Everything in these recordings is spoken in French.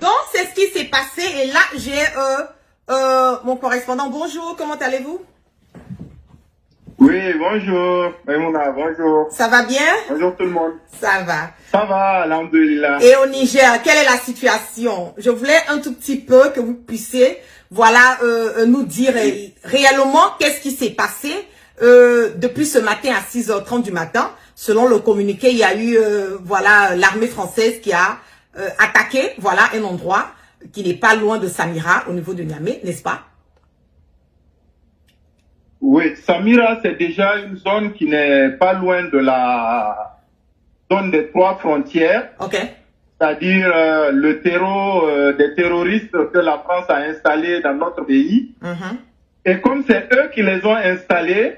Donc, c'est ce qui s'est passé. Et là, j'ai mon correspondant. Bonjour, comment allez-vous? Oui, bonjour. Maïmouna, bonjour. Ça va bien? Bonjour tout le monde. Ça va. Ça va, alhamdoulilah. Et au Niger, quelle est la situation? Je voulais un tout petit peu que vous puissiez, voilà, nous dire réellement qu'est-ce qui s'est passé depuis ce matin à 6h30 du matin. Selon le communiqué, il y a eu, voilà, l'armée française qui a attaqué, voilà, un endroit qui n'est pas loin de Samira, au niveau de Niamey, n'est-ce pas? Oui, Samira, c'est déjà une zone qui n'est pas loin de la zone des 3 frontières. Ok. C'est-à-dire le terreau des terroristes que la France a installé dans notre pays. Et comme c'est eux qui les ont installés,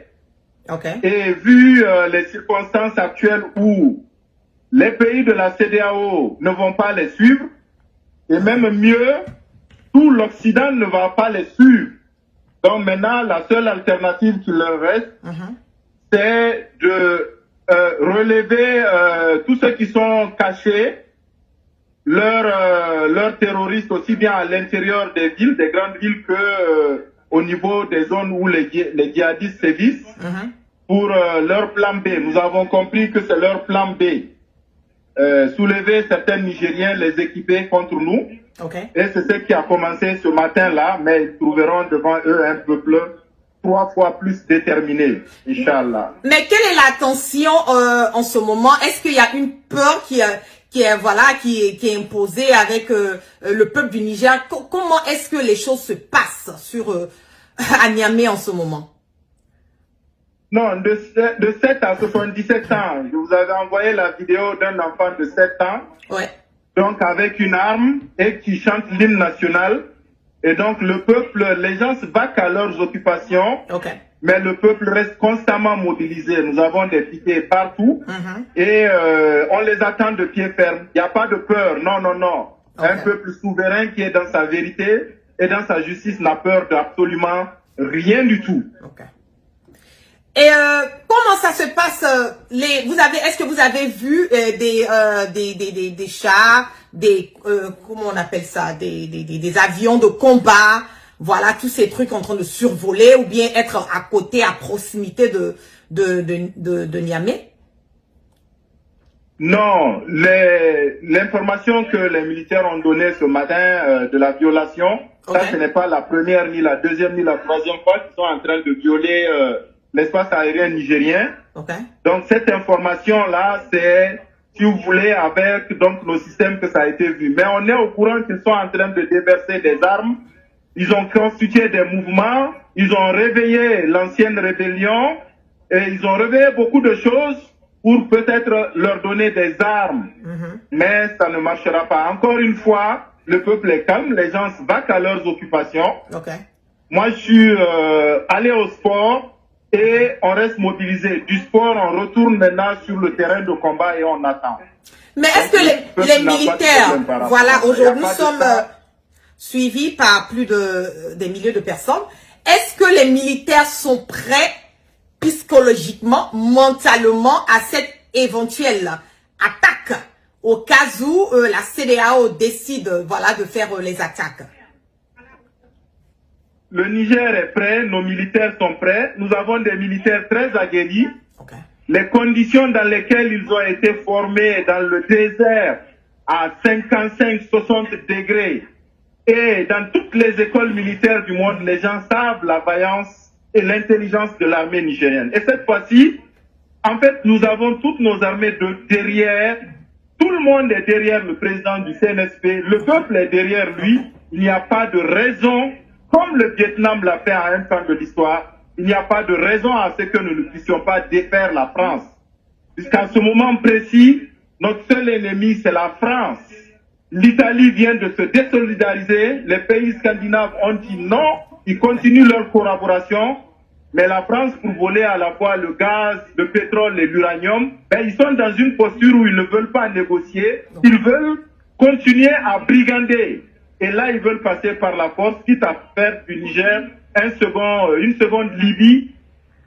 et vu les circonstances actuelles où les pays de la CEDEAO ne vont pas les suivre, et même mieux, tout l'Occident ne va pas les suivre. Donc maintenant, la seule alternative qui leur reste, c'est de relever tous ceux qui sont cachés, leurs terroristes, aussi bien à l'intérieur des villes, des grandes villes, que au niveau des zones où les djihadistes sévissent, pour leur plan B. Nous avons compris que c'est leur plan B. Soulever certains Nigériens, les équiper contre nous. Et c'est ce qui a commencé ce matin-là, mais ils trouveront devant eux un peuple 3 fois plus déterminé, Inch'Allah. Mais quelle est la tension en ce moment? Est-ce qu'il y a une peur qui est imposée avec le peuple du Niger? Comment est-ce que les choses se passent à Niamey en ce moment? Non, de 7 à 77 ans. Je vous avais envoyé la vidéo d'un enfant de 7 ans. Ouais. Donc avec une arme et qui chante l'hymne national. Et donc le peuple, les gens se battent à leurs occupations. Mais le peuple reste constamment mobilisé. Nous avons des piquets partout. Et on les attend de pied ferme. Il n'y a pas de peur. Non, non, non. Un peuple souverain qui est dans sa vérité et dans sa justice n'a peur d'absolument rien du tout. Et comment ça se passe est-ce que vous avez vu des chars, comment on appelle ça, des avions de combat, voilà, tous ces trucs en train de survoler ou bien être à côté, à proximité de Niamey? Non, l'information que les militaires ont donnée ce matin de la violation, ça ce n'est pas la première, ni la deuxième, ni la troisième fois qu'ils sont en train de violer l'espace aérien nigérien. Donc cette information-là, c'est, si vous voulez, avec donc nos systèmes que ça a été vu. Mais on est au courant qu'ils sont en train de déverser des armes. Ils ont constitué des mouvements, ils ont réveillé l'ancienne rébellion et ils ont réveillé beaucoup de choses pour peut-être leur donner des armes. Mais ça ne marchera pas. Encore une fois, le peuple est calme, les gens se battent à leurs occupations. Moi, je suis allé au sport. Et on reste mobilisé. Du sport, on retourne maintenant sur le terrain de combat et on attend. Mais est-ce que les militaires, voilà, aujourd'hui nous sommes suivis par plus des milliers de personnes. Est-ce que les militaires sont prêts psychologiquement, mentalement à cette éventuelle attaque au cas où la CEDEAO décide, voilà, de faire les attaques? Le Niger est prêt, nos militaires sont prêts. Nous avons des militaires très aguerris. Les conditions dans lesquelles ils ont été formés dans le désert à 55-60 degrés et dans toutes les écoles militaires du monde, les gens savent la vaillance et l'intelligence de l'armée nigérienne. Et cette fois-ci, en fait, nous avons toutes nos armées derrière. Tout le monde est derrière le président du CNSP. Le peuple est derrière lui. Il n'y a pas de raison. Comme le Vietnam l'a fait à un temps de l'histoire, il n'y a pas de raison à ce que nous ne puissions pas défaire la France. Jusqu'à ce moment précis, notre seul ennemi, c'est la France. L'Italie vient de se désolidariser. Les pays scandinaves ont dit non. Ils continuent leur collaboration. Mais la France, pour voler à la fois le gaz, le pétrole et l'uranium, ben, ils sont dans une posture où ils ne veulent pas négocier. Ils veulent continuer à brigander. Et là, ils veulent passer par la force, quitte à faire du Niger une seconde Libye.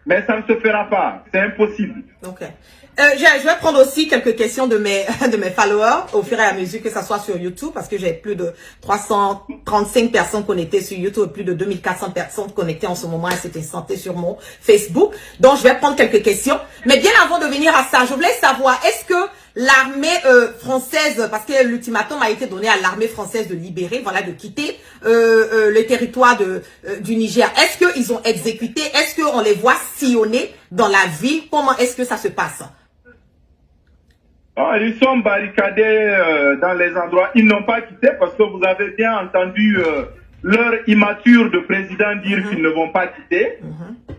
Mais ça ne se fera pas. C'est impossible. Ok. Je vais prendre aussi quelques questions de mes followers au fur et à mesure que ça soit sur YouTube parce que j'ai plus de 335 personnes connectées sur YouTube et plus de 2400 personnes connectées en ce moment à cet instant sur mon Facebook. Donc, je vais prendre quelques questions. Mais bien avant de venir à ça, je voulais savoir, est-ce que l'armée française, parce que l'ultimatum a été donné à l'armée française de libérer, voilà, de quitter le territoire du Niger. Est-ce qu'ils ont exécuté? Est-ce qu'on les voit sillonner dans la ville? Comment est-ce que ça se passe? Oh, ils sont barricadés dans les endroits. Ils n'ont pas quitté parce que vous avez bien entendu leur immature de président dire qu'ils ne vont pas quitter.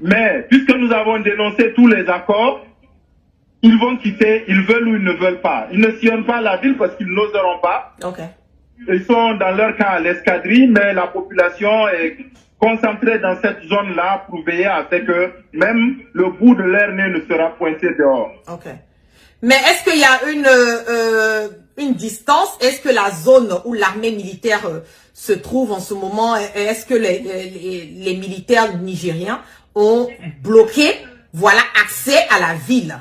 Mais puisque nous avons dénoncé tous les accords, ils vont quitter, ils veulent ou ils ne veulent pas. Ils ne sillonnent pas la ville parce qu'ils n'oseront pas. Okay. Ils sont dans leur cas à l'escadrille, mais la population est concentrée dans cette zone-là pour veiller à ce que même le bout de leur nez ne sera pointé dehors. Okay. Mais est-ce qu'il y a une distance? Est-ce que la zone où l'armée militaire se trouve en ce moment, est-ce que les militaires nigériens ont bloqué, voilà, accès à la ville?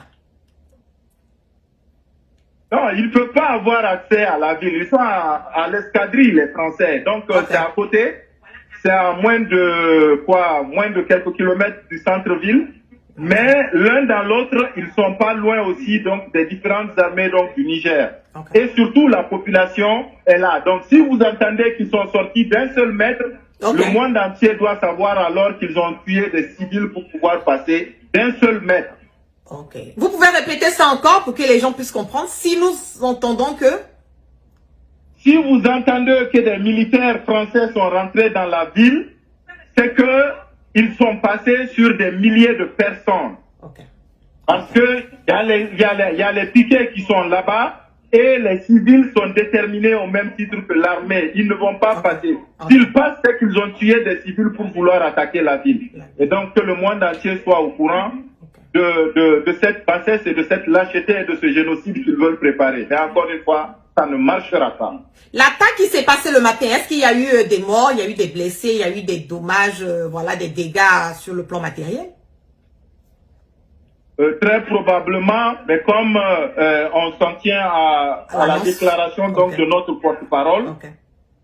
Non, ils ne peuvent pas avoir accès à la ville. Ils sont à l'escadrille, les Français. Donc, c'est à côté. C'est à moins de quelques kilomètres du centre-ville. Mais l'un dans l'autre, ils sont pas loin aussi donc des différentes armées donc du Niger. Et surtout, la population est là. Donc, si vous entendez qu'ils sont sortis d'un seul mètre, le monde entier doit savoir alors qu'ils ont tué des civils pour pouvoir passer d'un seul mètre. Ok. Vous pouvez répéter ça encore pour que les gens puissent comprendre. Si nous entendons que... Si vous entendez que des militaires français sont rentrés dans la ville, c'est que ils sont passés sur des milliers de personnes. Okay. Parce que il y a les piquets qui sont là-bas et les civils sont déterminés au même titre que l'armée. Ils ne vont pas passer. S'ils passent, c'est qu'ils ont tué des civils pour vouloir attaquer la ville. Et donc que le monde entier soit au courant de cette bassesse et de cette lâcheté et de ce génocide qu'ils veulent préparer. Mais encore une fois, ça ne marchera pas. L'attaque qui s'est passée le matin, est-ce qu'il y a eu des morts, il y a eu des blessés, il y a eu des dommages, voilà, des dégâts sur le plan matériel? Très probablement, mais comme on s'en tient à la déclaration donc de notre porte-parole,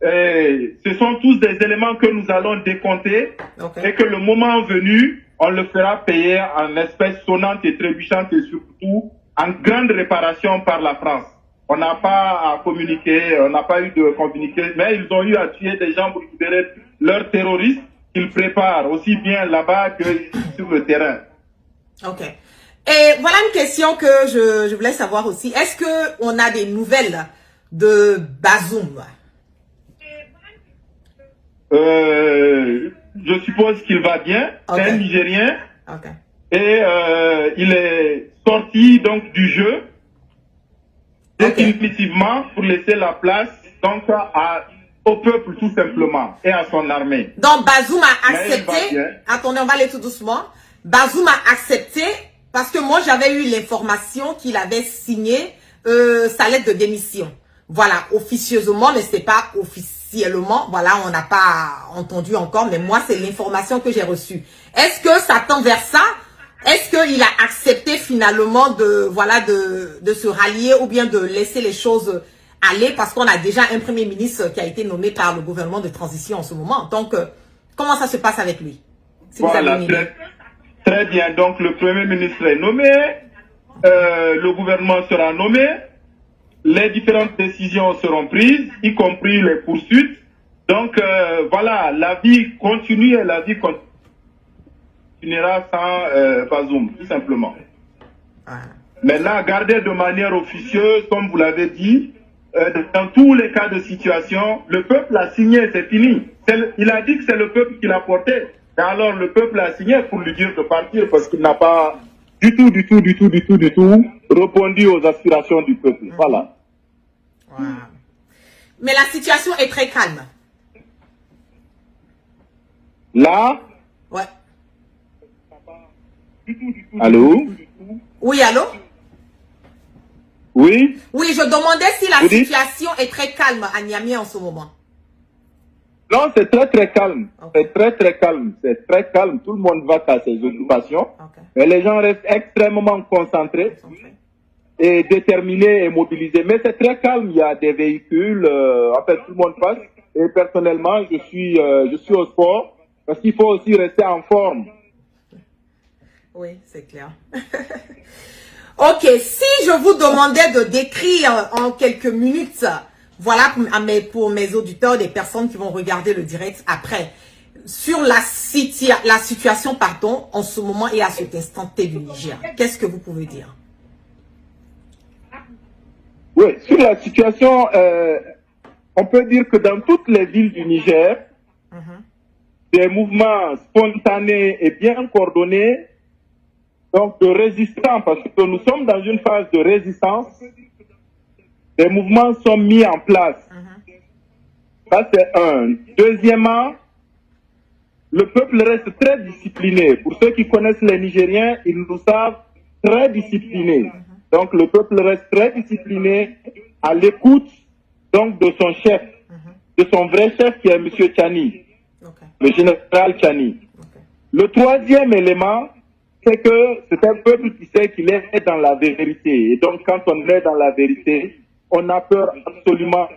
ce sont tous des éléments que nous allons décompter et que le moment venu, on le fera payer en espèces sonnantes et trébuchantes et surtout en grande réparation par la France. On n'a pas à communiquer, on n'a pas eu de communiqué, mais ils ont eu à tuer des gens pour libérer leurs terroristes qu'ils préparent aussi bien là-bas que sur le terrain. Ok. Et voilà une question que je voulais savoir aussi. Est-ce que on a des nouvelles de Bazoum? Je suppose qu'il va bien. C'est un Nigérien. Et il est sorti donc du jeu définitivement pour laisser la place donc au peuple tout simplement et à son armée. Donc Bazoum a accepté. Attendez, on va aller tout doucement. Bazoum a accepté parce que moi j'avais eu l'information qu'il avait signé sa lettre de démission. Voilà, officieusement, mais c'est pas officiellement. Voilà, on n'a pas entendu encore, mais moi c'est l'information que j'ai reçue. Est-ce que ça tend vers ça? Est-ce qu'il a accepté finalement de se rallier ou bien de laisser les choses aller parce qu'on a déjà un premier ministre qui a été nommé par le gouvernement de transition en ce moment. Donc, comment ça se passe avec lui? Si voilà, très bien. Donc, le premier ministre est nommé, le gouvernement sera nommé, les différentes décisions seront prises, y compris les poursuites. Donc, voilà, la vie continue et la vie continuera sans Bazoum, tout simplement. Mais là, gardez de manière officieuse, comme vous l'avez dit, dans tous les cas de situation, le peuple a signé, c'est fini. Il a dit que c'est le peuple qui l'a porté. Et alors le peuple a signé pour lui dire de partir parce qu'il n'a pas du tout répondu aux aspirations du peuple. Voilà. Wow. Mais la situation est très calme. Là? Ouais. Allô? Oui, allô? Oui? Oui, je demandais si la situation est très calme à Niamey en ce moment. Non, c'est très très calme. Okay. C'est très calme. C'est très calme. Tout le monde va à ses occupations. Okay. Mais les gens restent extrêmement concentrés et déterminés et mobilisés. Mais c'est très calme. Il y a des véhicules. En fait, tout le monde passe. Et personnellement, je suis au sport parce qu'il faut aussi rester en forme. Oui, c'est clair. Ok, si je vous demandais de décrire en quelques minutes, voilà pour mes auditeurs, des personnes qui vont regarder le direct après, sur la situation en ce moment et à cet instant T du Niger, qu'est-ce que vous pouvez dire? Oui, sur la situation, on peut dire que dans toutes les villes du Niger, des mouvements spontanés et bien coordonnés, donc de résistance, parce que nous sommes dans une phase de résistance, des mouvements sont mis en place. Ça, c'est un. Deuxièmement, le peuple reste très discipliné. Pour ceux qui connaissent les Nigériens, ils nous savent très disciplinés. Donc, le peuple reste très discipliné à l'écoute donc de son chef, de son vrai chef qui est M. Tchani, le général Tchani. Le troisième élément, c'est que c'est un peuple qui sait qu'il est dans la vérité. Et donc, quand on est dans la vérité, on n'a peur absolument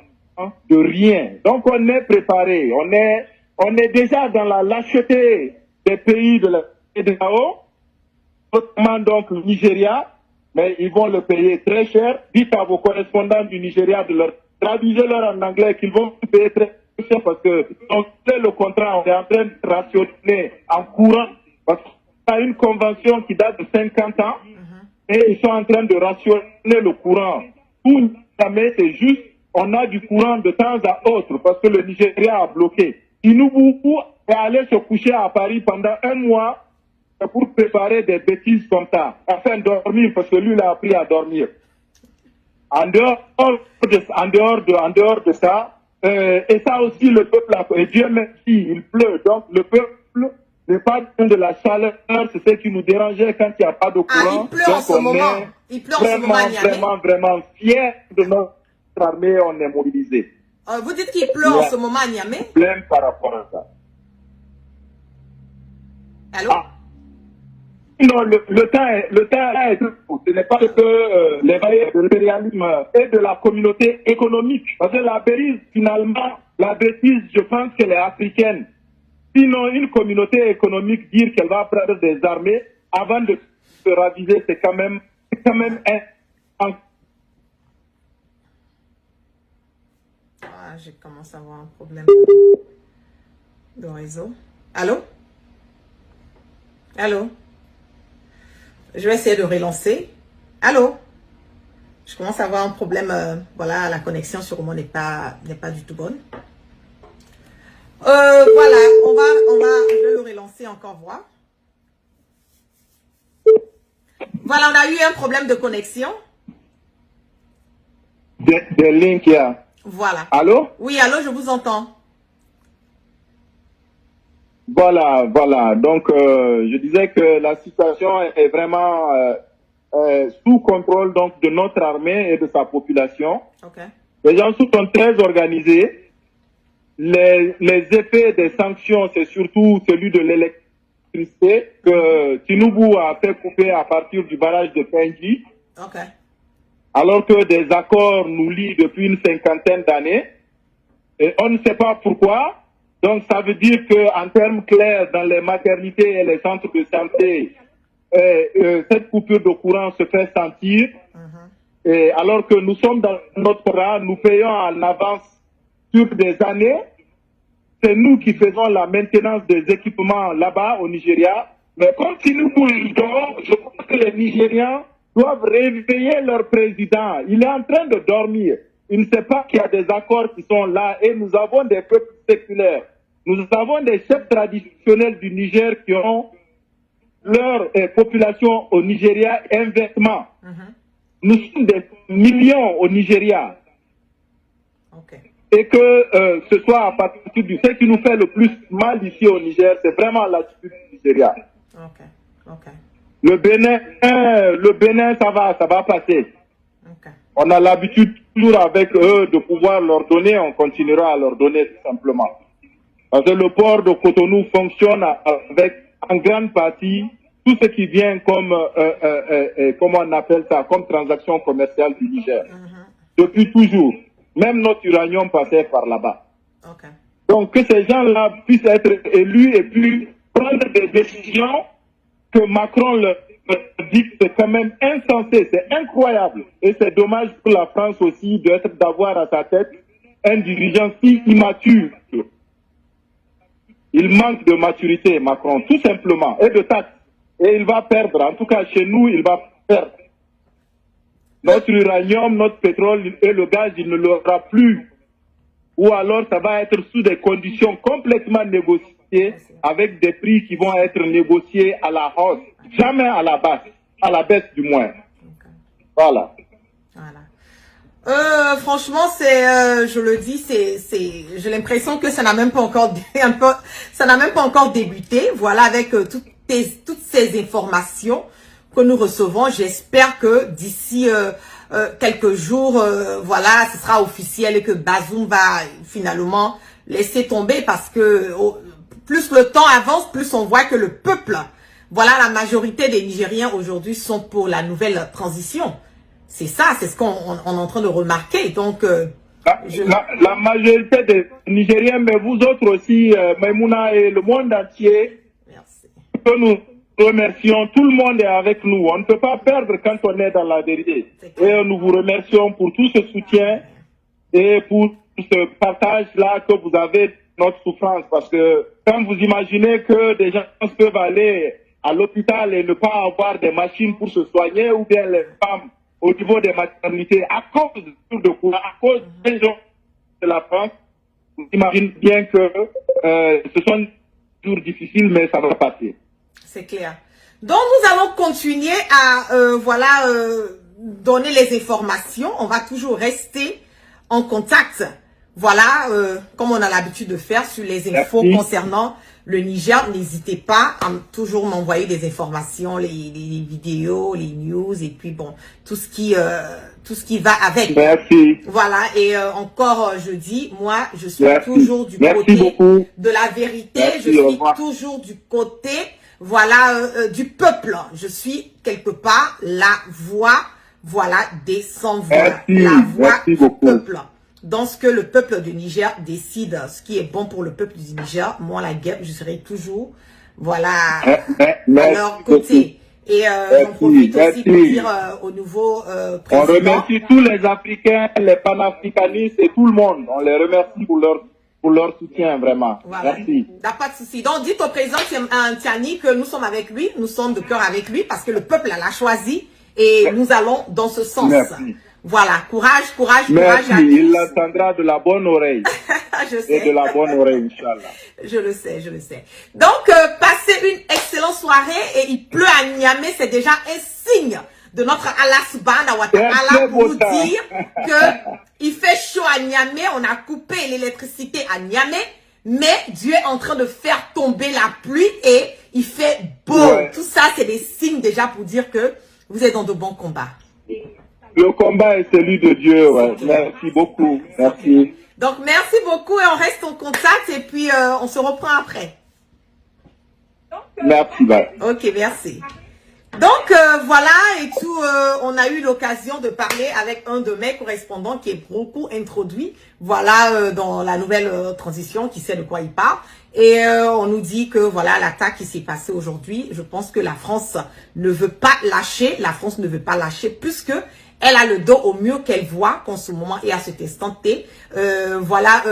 de rien. Donc, on est préparé. On est déjà dans la lâcheté des pays de la CEDEAO, notamment donc le Nigeria, mais ils vont le payer très cher. Dites à vos correspondants du Nigeria de leur traduisez-leur en anglais qu'ils vont payer très cher parce que on fait le contrat, on est en train de rationner en courant parce que a une convention qui date de 50 ans et ils sont en train de rationner le courant. Tout jamais, c'est juste, on a du courant de temps à autre parce que le Nigeria a bloqué. Tinubu est allé se coucher à Paris pendant un mois pour préparer des bêtises comme ça, afin de dormir parce que lui, il a appris à dormir. En dehors de ça, et ça aussi, le peuple a fait. Et Dieu merci, il pleut. Donc, le peuple n'est pas de la chaleur, c'est ce qui nous dérangeait quand il n'y a pas de courant. Il pleut en ce moment. Il pleut en ce moment, vraiment fiers de notre armée, on est mobilisé. Vous dites qu'il pleut en ce moment à Niamey? Problème par rapport à ça. Allô? Non, le temps est tout. Ce n'est pas que les bailleurs de l'impérialisme et de la communauté économique. Parce que la bêtise, finalement, je pense qu'elle est africaine. Sinon, une communauté économique dire qu'elle va prendre des armées avant de se raviser, c'est quand même un... Ah, j'ai commencé à avoir un problème de réseau. Allô? Allô? Je vais essayer de relancer. Allô? Je commence à avoir un problème. Voilà, la connexion sur moi n'est pas du tout bonne. Voilà, je vais le relancer encore voir. Voilà, on a eu un problème de connexion. Des lignes qu'il y a. Voilà. Allô? Oui, allô, je vous entends. Voilà. Donc, je disais que la situation est vraiment sous contrôle donc de notre armée et de sa population. Okay. Les gens sont très organisés. Les effets des sanctions, c'est surtout celui de l'électricité que Tinubu a fait couper à partir du barrage de Penji. Okay. Alors que des accords nous lient depuis une cinquantaine d'années. Et on ne sait pas pourquoi. Donc, ça veut dire qu'en termes clairs, dans les maternités et les centres de santé, cette coupure de courant se fait sentir. Et alors que nous sommes dans notre rang, nous payons en avance sur des années. C'est nous qui faisons la maintenance des équipements là-bas au Nigeria. Mais comme si nous dort, je crois que les Nigériens doivent réveiller leur président. Il est en train de dormir. Il ne sait pas qu'il y a des accords qui sont là et nous avons des peuples séculaires. Nous avons des chefs traditionnels du Niger qui ont leur population au Nigeria inversement. Nous sommes des millions au Nigeria. Okay. Et que ce soit à partir du... Ce qui nous fait le plus mal ici au Niger, c'est vraiment l'attitude du Nigeria. Okay. Le Bénin, ça va passer. Okay. On a l'habitude toujours avec eux de pouvoir leur donner, on continuera à leur donner tout simplement. Parce que le port de Cotonou fonctionne avec en grande partie tout ce qui vient comme, comment on appelle ça, comme transaction commerciale du Niger. Depuis toujours. Même notre uranium passait par là-bas. Okay. Donc que ces gens-là puissent être élus et puis prendre des décisions que Macron leur dit, c'est quand même insensé, c'est incroyable. Et c'est dommage pour la France aussi d'avoir à sa tête un dirigeant si immature. Il manque de maturité, Macron, tout simplement, et de tact. Et il va perdre, en tout cas chez nous, il va perdre. Notre uranium, notre pétrole et le gaz, il ne l'aura plus. Ou alors ça va être sous des conditions complètement négociées, avec des prix qui vont être négociés à la hausse, jamais à la baisse, à la baisse du moins. Voilà. Franchement, je le dis, j'ai l'impression que ça n'a même pas encore, ça n'a même pas encore débuté. Voilà, avec toutes ces informations que nous recevons, j'espère que d'ici quelques jours, voilà, ce sera officiel et que Bazoum va finalement laisser tomber, parce que plus le temps avance, plus on voit que le peuple, voilà, la majorité des Nigériens aujourd'hui sont pour la nouvelle transition. C'est ça, c'est ce qu'on est en train de remarquer. Donc, la majorité des Nigériens, mais vous autres aussi, Maïmouna, et le monde entier, merci. Que nous remercions. Tout le monde est avec nous. On ne peut pas perdre quand on est dans la vérité. Et nous vous remercions pour tout ce soutien et pour ce partage-là que vous avez de notre souffrance. Parce que quand vous imaginez que des gens peuvent aller à l'hôpital et ne pas avoir des machines pour se soigner, ou bien les femmes au niveau des maternités, à cause de quoi, à cause des gens de la France, on imagine bien que ce sont des jours difficiles, mais ça va passer. C'est clair. Donc, nous allons continuer à donner les informations. On va toujours rester en contact. Voilà, comme on a l'habitude de faire sur les infos concernant le Niger. N'hésitez pas à toujours m'envoyer des informations, les vidéos, les news, et puis bon, tout ce qui va avec. Merci. Voilà, et encore je dis, moi, je suis toujours du côté de la vérité. Je suis toujours du côté, voilà, du peuple. Je suis quelque part la voix, voilà, des sans-voix, la voix du peuple. Dans ce que le peuple du Niger décide, ce qui est bon pour le peuple du Niger, moi, la guerre, je serai toujours, voilà, à leur côté. Et j'en profite aussi pour dire au nouveau président. On remercie tous les Africains, les panafricanistes et tout le monde. On les remercie pour leur soutien, vraiment. Voilà. Merci. Pas de souci. Donc, dites au président Tiani que nous sommes avec lui, nous sommes de cœur avec lui, parce que le peuple l'a choisi et nous allons dans ce sens. Merci. Voilà, courage, courage, merci. Courage à tous. Il l'entendra de la bonne oreille. Je sais. Et de la bonne oreille, Inch'Allah. Je le sais, je le sais. Donc, passez une excellente soirée, et il pleut à Niamey, c'est déjà un signe de notre Allah subhanahu wa ta'ala pour nous dire que il fait chaud à Niamey, on a coupé l'électricité à Niamey, mais Dieu est en train de faire tomber la pluie et il fait beau. Ouais. Tout ça, c'est des signes déjà pour dire que vous êtes dans de bons combats. Le combat est celui de Dieu. Ouais. Merci beaucoup. Merci. Donc, merci beaucoup et on reste en contact et puis on se reprend après. Merci. Bye. Ok, merci. Donc, voilà et tout, on a eu l'occasion de parler avec un de mes correspondants qui est beaucoup introduit, voilà, dans la nouvelle transition, qui sait de quoi il parle. Et on nous dit que, voilà, l'attaque qui s'est passée aujourd'hui, je pense que la France ne veut pas lâcher, puisque elle a le dos au mur qu'elle voit qu'en ce moment et à cet instant T. Voilà,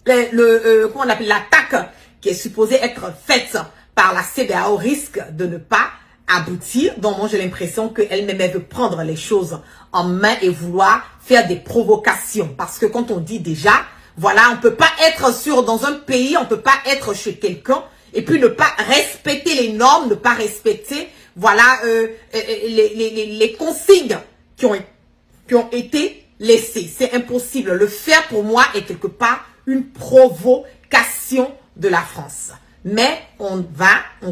comment on appelle, l'attaque qui est supposée être faite par la CEDEAO risque de ne pas aboutir. Donc moi j'ai l'impression qu'elle-même veut prendre les choses en main et vouloir faire des provocations. Parce que quand on dit déjà, voilà, on peut pas être dans un pays, on peut pas être chez quelqu'un et puis ne pas respecter les normes, ne pas respecter, voilà, les consignes qui ont été laissées. C'est impossible. Le faire pour moi est quelque part une provocation de la France. Mais on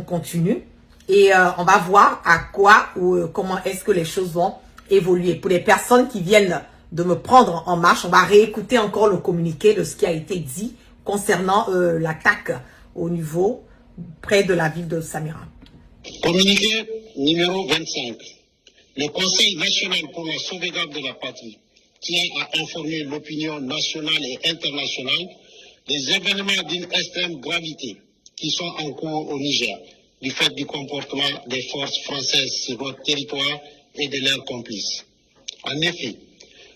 continue et on va voir à quoi ou comment est-ce que les choses vont évoluer. Pour les personnes qui viennent de me prendre en marche, on va réécouter encore le communiqué de ce qui a été dit concernant l'attaque au niveau près de la ville de Samira. Communiqué numéro 25. Le Conseil national pour la sauvegarde de la patrie tient à informer l'opinion nationale et internationale des événements d'une extrême gravité qui sont en cours au Niger, du fait du comportement des forces françaises sur notre territoire et de leurs complices. En effet,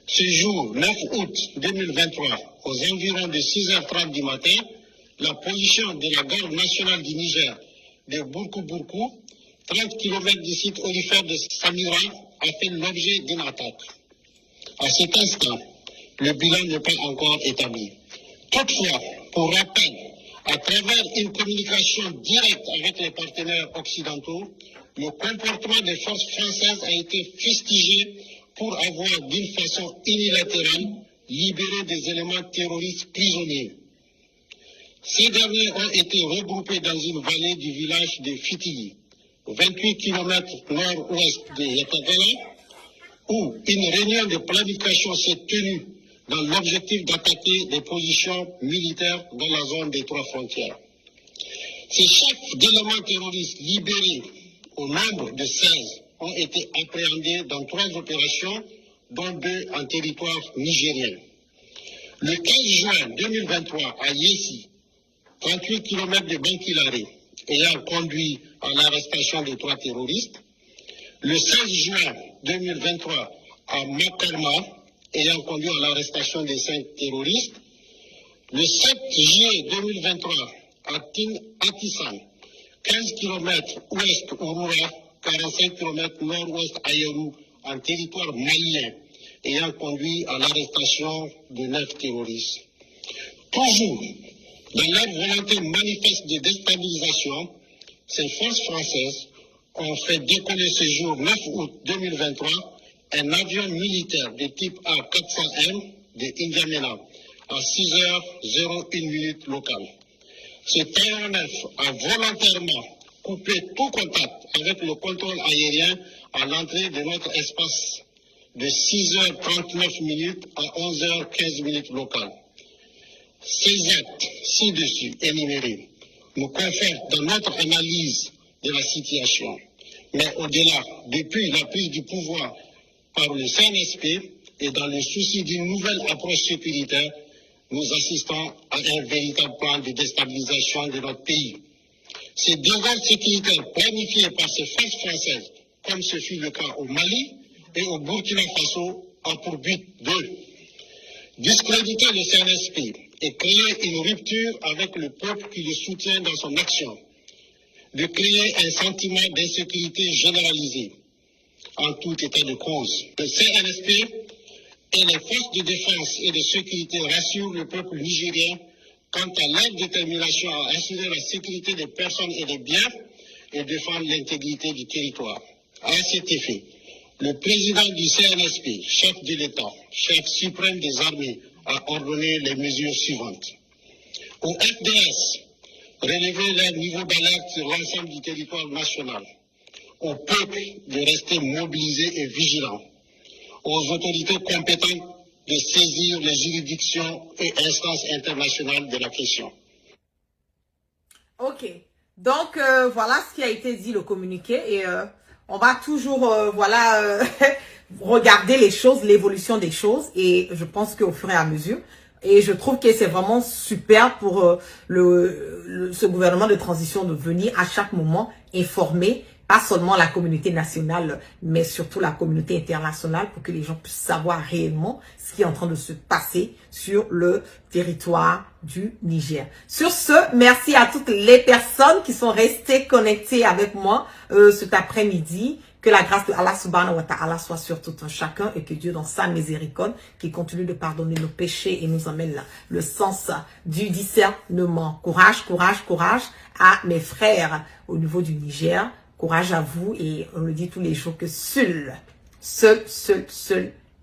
ce jour 9 août 2023, aux environs de 6h30 du matin, la position de la garde nationale du Niger de Bourkou-Bourkou, 30 km du site olifère de Samira, a fait l'objet d'une attaque. À cet instant, le bilan n'est pas encore établi. Toutefois, pour rappel, à travers une communication directe avec les partenaires occidentaux, le comportement des forces françaises a été fustigé pour avoir d'une façon unilatérale libéré des éléments terroristes prisonniers. Ces derniers ont été regroupés dans une vallée du village de Fitili, 28 km nord-ouest de Yatagala, où une réunion de planification s'est tenue dans l'objectif d'attaquer des positions militaires dans la zone des 3 frontières. Ces chefs d'éléments terroristes libérés, au nombre de 16, ont été appréhendés dans 3 opérations, dont 2 en territoire nigérien. Le 15 juin 2023, à Yessi, 38 km de Bankilare, ayant conduit à l'arrestation de 3 terroristes. Le 16 juin 2023, à Makarma, ayant conduit à l'arrestation de 5 terroristes. Le 7 juillet 2023, à Atissan, 15 km ouest Ouroura, 45 km nord-ouest Ayerou, en territoire malien, ayant conduit à l'arrestation de 9 terroristes. Toujours dans leur volonté manifeste de déstabilisation, ces forces françaises ont fait décoller ce jour 9 août 2023 un avion militaire de type A400M de N'Djamena à 6h01 locale. Cet aéronef a volontairement coupé tout contact avec le contrôle aérien à l'entrée de notre espace de 6h39 à 11h15 locale. Ces actes ci-dessus énumérés nous confortent dans notre analyse de la situation. Mais au-delà, depuis la prise du pouvoir par le CNSP et dans le souci d'une nouvelle approche sécuritaire, nous assistons à un véritable plan de déstabilisation de notre pays. Ces désordres sécuritaires planifiés par ces forces françaises, comme ce fut le cas au Mali et au Burkina Faso, ont pour but de discréditer le CNSP et créer une rupture avec le peuple qui le soutient dans son action, de créer un sentiment d'insécurité généralisée. En tout état de cause, le CNSP et les forces de défense et de sécurité rassurent le peuple nigérien quant à leur détermination à assurer la sécurité des personnes et des biens et défendre l'intégrité du territoire. À cet effet, le président du CNSP, chef de l'État, chef suprême des armées, a ordonné les mesures suivantes. Au FDS, relever leur niveau d'alerte sur l'ensemble du territoire national. Au peuple de rester mobilisé et vigilant. Aux autorités compétentes de saisir les juridictions et instances internationales de la question. Ok, donc voilà ce qui a été dit, le communiqué, et on va toujours regarder les choses, l'évolution des choses, et je pense qu'au fur et à mesure, et je trouve que c'est vraiment super pour ce gouvernement de transition de venir à chaque moment informer pas seulement la communauté nationale, mais surtout la communauté internationale pour que les gens puissent savoir réellement ce qui est en train de se passer sur le territoire du Niger. Sur ce, merci à toutes les personnes qui sont restées connectées avec moi cet après-midi. Que la grâce de Allah subhanahu wa ta'ala soit sur tout un chacun et que Dieu dans sa miséricorde qui continue de pardonner nos péchés et nous amène là le sens du discernement. Courage, courage, courage à mes frères au niveau du Niger. Courage à vous et on le dit tous les jours que seule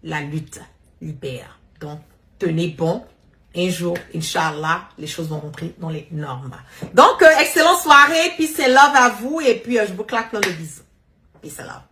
la lutte libère. Donc, tenez bon. Un jour, Inch'Allah, les choses vont rentrer dans les normes. Donc, excellente soirée, peace and love à vous et puis je vous claque plein de bisous. Peace and love.